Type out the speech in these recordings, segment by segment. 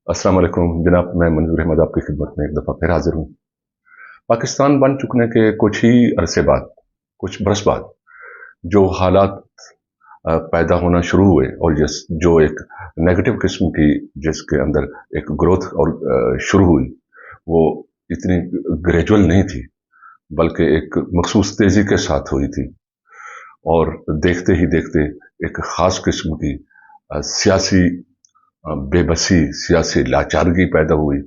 अस्सलाम वालेकुम जनाब, मैं मंजूर अहमद आपकी खिदमत में एक दफ़ा फिर हाजिर हूँ। पाकिस्तान बन चुकने के कुछ ही अरसे बाद, कुछ बरस बाद जो हालात पैदा होना शुरू हुए और जो एक नेगेटिव किस्म की जिसके अंदर एक ग्रोथ और शुरू हुई, वो इतनी ग्रेजुअल नहीं थी, बल्कि एक मखसूस तेज़ी के साथ हुई थी। और देखते ही देखते एक ख़ास किस्म की सियासी बेबसी, सियासी लाचारगी पैदा हुई।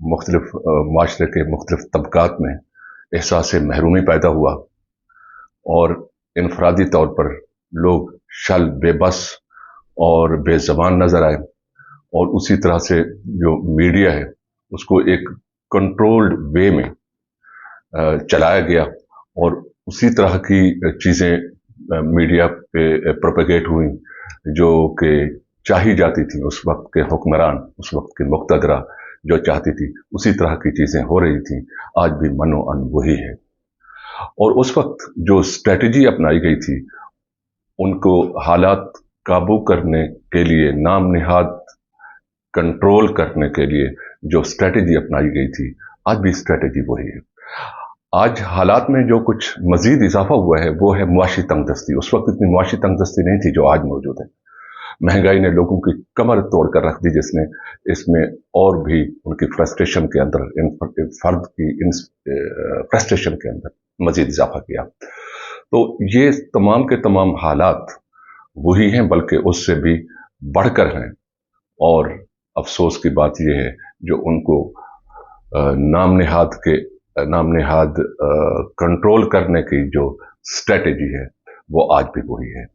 मुख्तलिफ माशरे के मुख्तलिफ तबकात में एहसास महरूमी पैदा हुआ और इनफरादी तौर पर लोग शल बेबस और बेज़बान नज़र आए। और उसी तरह से जो मीडिया है उसको एक कंट्रोल्ड वे में चलाया गया और उसी तरह की चीज़ें मीडिया पे प्रोपेगेट हुई जो कि चाही जाती थी। उस वक्त के हुक्मरान, उस वक्त के मुक़्तदरा जो चाहती थी, उसी तरह की चीज़ें हो रही थी। आज भी मनो अन वही है। और उस वक्त जो स्ट्रेटजी अपनाई गई थी, उनको हालात काबू करने के लिए, नाम निहाद कंट्रोल करने के लिए जो स्ट्रेटजी अपनाई गई थी, आज भी स्ट्रेटजी वही है। आज हालात में जो कुछ मजीद इजाफा हुआ है वो है मुआशी तंगदस्ती। उस वक्त इतनी मुआशी तंगदस्ती नहीं थी जो आज मौजूद है। महंगाई ने लोगों की कमर तोड़ कर रख दी, जिसने इसमें और भी उनकी फ्रस्ट्रेशन के अंदर, फर्द की इन फ्रस्ट्रेशन के अंदर मजीद इजाफा किया। तो ये तमाम के तमाम हालात वही हैं, बल्कि उससे भी बढ़कर हैं। और अफसोस की बात यह है जो उनको नाम नेहाद कंट्रोल करने की जो स्ट्रेटेजी है वो आज भी वही है।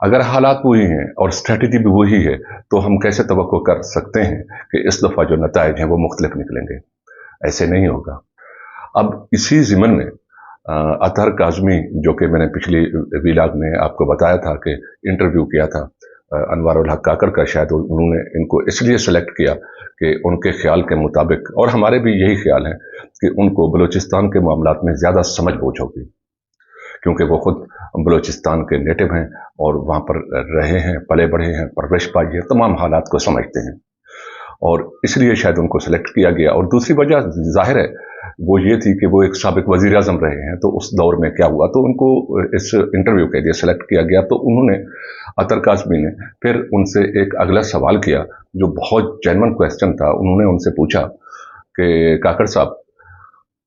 अगर हालात वही हैं और स्ट्रेटेजी भी वही है, तो हम कैसे तवक्को कर सकते हैं कि इस दफ़ा जो नताइज हैं वो मुख्तलिफ निकलेंगे? ऐसे नहीं होगा। अब इसी ज़िमन में अतहर काज़मी, जो कि मैंने पिछली व्लॉग में आपको बताया था कि इंटरव्यू किया था अनवार उल हक काकड़ का, शायद उन्होंने इनको इसलिए सेलेक्ट किया कि उनके ख्याल के मुताबिक, और हमारे भी यही ख्याल है कि उनको बलूचिस्तान के मामलात में ज़्यादा समझ बूझ होगी, क्योंकि वो खुद बलूचिस्तान के नेटिव हैं और वहाँ पर रहे हैं, पले बढ़े हैं, परवरिश पाई है, तमाम हालात को समझते हैं, और इसलिए शायद उनको सेलेक्ट किया गया। और दूसरी वजह जाहिर है वो ये थी कि वो एक साबिक वज़ीर आज़म रहे हैं, तो उस दौर में क्या हुआ तो उनको इस इंटरव्यू के लिए सेलेक्ट किया गया। तो उन्होंने, अतर काज़मी ने फिर उनसे एक अगला सवाल किया जो बहुत जेन्युइन क्वेश्चन था। उन्होंने उनसे पूछा कि काकड़ साहब,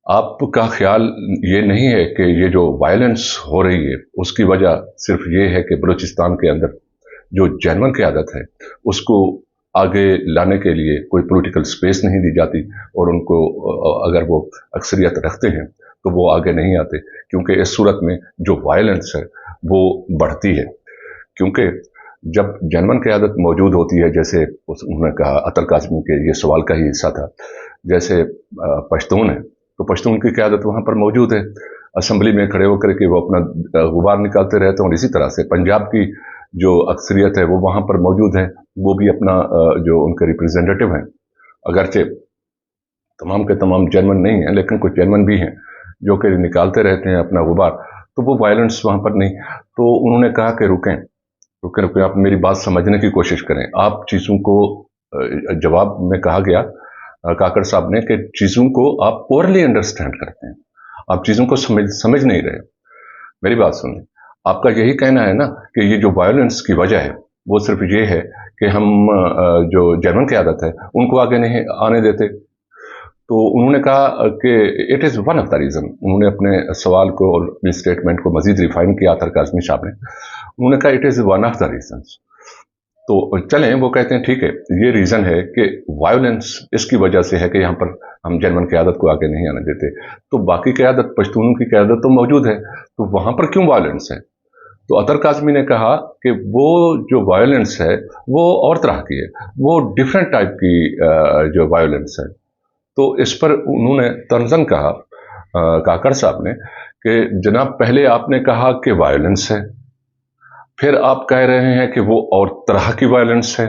आपका ख्याल ये नहीं है कि ये जो वायलेंस हो रही है उसकी वजह सिर्फ ये है कि बलूचिस्तान के अंदर जो जेन्युइन क़यादत है उसको आगे लाने के लिए कोई पॉलिटिकल स्पेस नहीं दी जाती, और उनको अगर वो अक्सरियत रखते हैं तो वो आगे नहीं आते, क्योंकि इस सूरत में जो वायलेंस है वो बढ़ती है। क्योंकि जब जेन्युइन क़यादत मौजूद होती है, जैसे उन्होंने कहा, अतर काज़मी के ये सवाल का ही हिस्सा था, जैसे पश्तून है तो पश्तून की क़यादत वहाँ पर मौजूद है, असम्बली में खड़े होकर के वो अपना गुबार निकालते रहते हैं। और इसी तरह से पंजाब की जो अक्सरियत है वो वहाँ पर मौजूद है, वो भी अपना जो उनके रिप्रेजेंटेटिव हैं, अगरचे तमाम के तमाम जेन्युइन नहीं हैं लेकिन कुछ जेन्युइन भी हैं जो कि निकालते रहते हैं अपना गुबार, तो वो वायलेंस वहाँ पर नहीं। तो उन्होंने कहा कि रुकें रुकें रुकें, आप मेरी बात समझने की कोशिश करें। आप चीज़ों को, जवाब में कहा गया काकड़ साहब ने कि चीज़ों को आप पोरली अंडरस्टैंड करते हैं, आप चीज़ों को समझ नहीं रहे। मेरी बात सुनिए, आपका यही कहना है ना कि ये जो वायलेंस की वजह है वो सिर्फ ये है कि हम जो जेन्युइन क़यादत है उनको आगे नहीं आने देते। तो उन्होंने कहा कि it is one of the reason. उन्होंने अपने सवाल को और अपनी स्टेटमेंट को मज़ीद रिफाइन किया अतर काज़मी साहब ने। उन्होंने कहा it is one of the reasons. तो चलें, वो कहते हैं ठीक है, ये रीज़न है कि वायलेंस इसकी वजह से है कि यहाँ पर हम जेन्युइन क़यादत को आगे नहीं आने देते। तो बाकी क़यादत, पश्तूनों की क़यादत तो मौजूद है, तो वहाँ पर क्यों वायलेंस है? तो अतर काज़मी ने कहा कि वो जो वायलेंस है वो और तरह की है, वो डिफरेंट टाइप की जो वायलेंस है। तो इस पर उन्होंने तंज़न कहा काकड़ साहब ने कि जनाब, पहले आपने कहा कि वायलेंस है, फिर आप कह रहे हैं कि वो और तरह की वायलेंस है।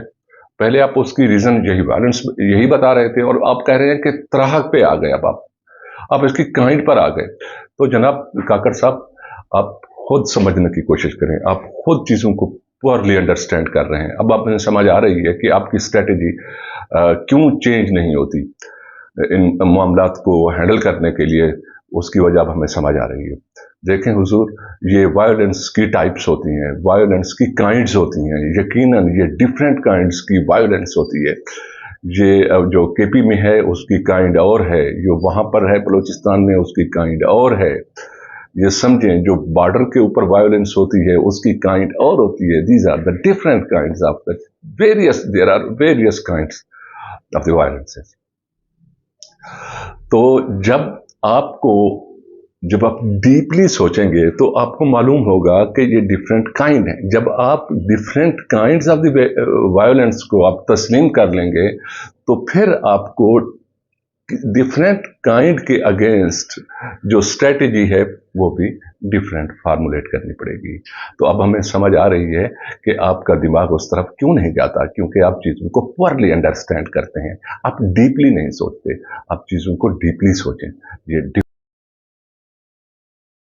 पहले आप उसकी रीज़न यही वायलेंस यही बता रहे थे, और आप कह रहे हैं कि तरह पे आ गए, अब आप इसकी काइंड पर आ गए। तो जनाब काकड़ साहब, आप खुद समझने की कोशिश करें, आप खुद चीज़ों को पुअरली अंडरस्टैंड कर रहे हैं। अब आप समझ आ रही है कि आपकी स्ट्रेटेजी क्यों चेंज नहीं होती इन मामलात को हैंडल करने के लिए, उसकी वजह अब हमें समझ आ रही है। देखें हुजूर, ये वायलेंस की टाइप्स होती हैं, वायलेंस की काइंड्स होती हैं, यकीनन ये डिफरेंट काइंड्स की वायलेंस होती है। ये जो केपी में है उसकी काइंड और है, जो वहाँ पर है बलूचिस्तान में उसकी काइंड और है। ये समझें, जो बॉर्डर के ऊपर वायलेंस होती है उसकी काइंड और होती है। These are the different kinds of the there are various kinds of the violences. तो जब आप डीपली सोचेंगे तो आपको मालूम होगा कि ये डिफरेंट काइंड है। जब आप different kinds of the violence को आप तस्लीम कर लेंगे तो फिर आपको डिफरेंट काइंड के अगेंस्ट जो स्ट्रेटेजी है वो भी डिफरेंट फार्मुलेट करनी पड़ेगी। तो अब हमें समझ आ रही है कि आपका दिमाग उस तरफ क्यों नहीं जाता, क्योंकि आप चीज़ों को पुअरली अंडरस्टैंड करते हैं, आप डीपली नहीं सोचते। आप चीज़ों को डीपली सोचें। ये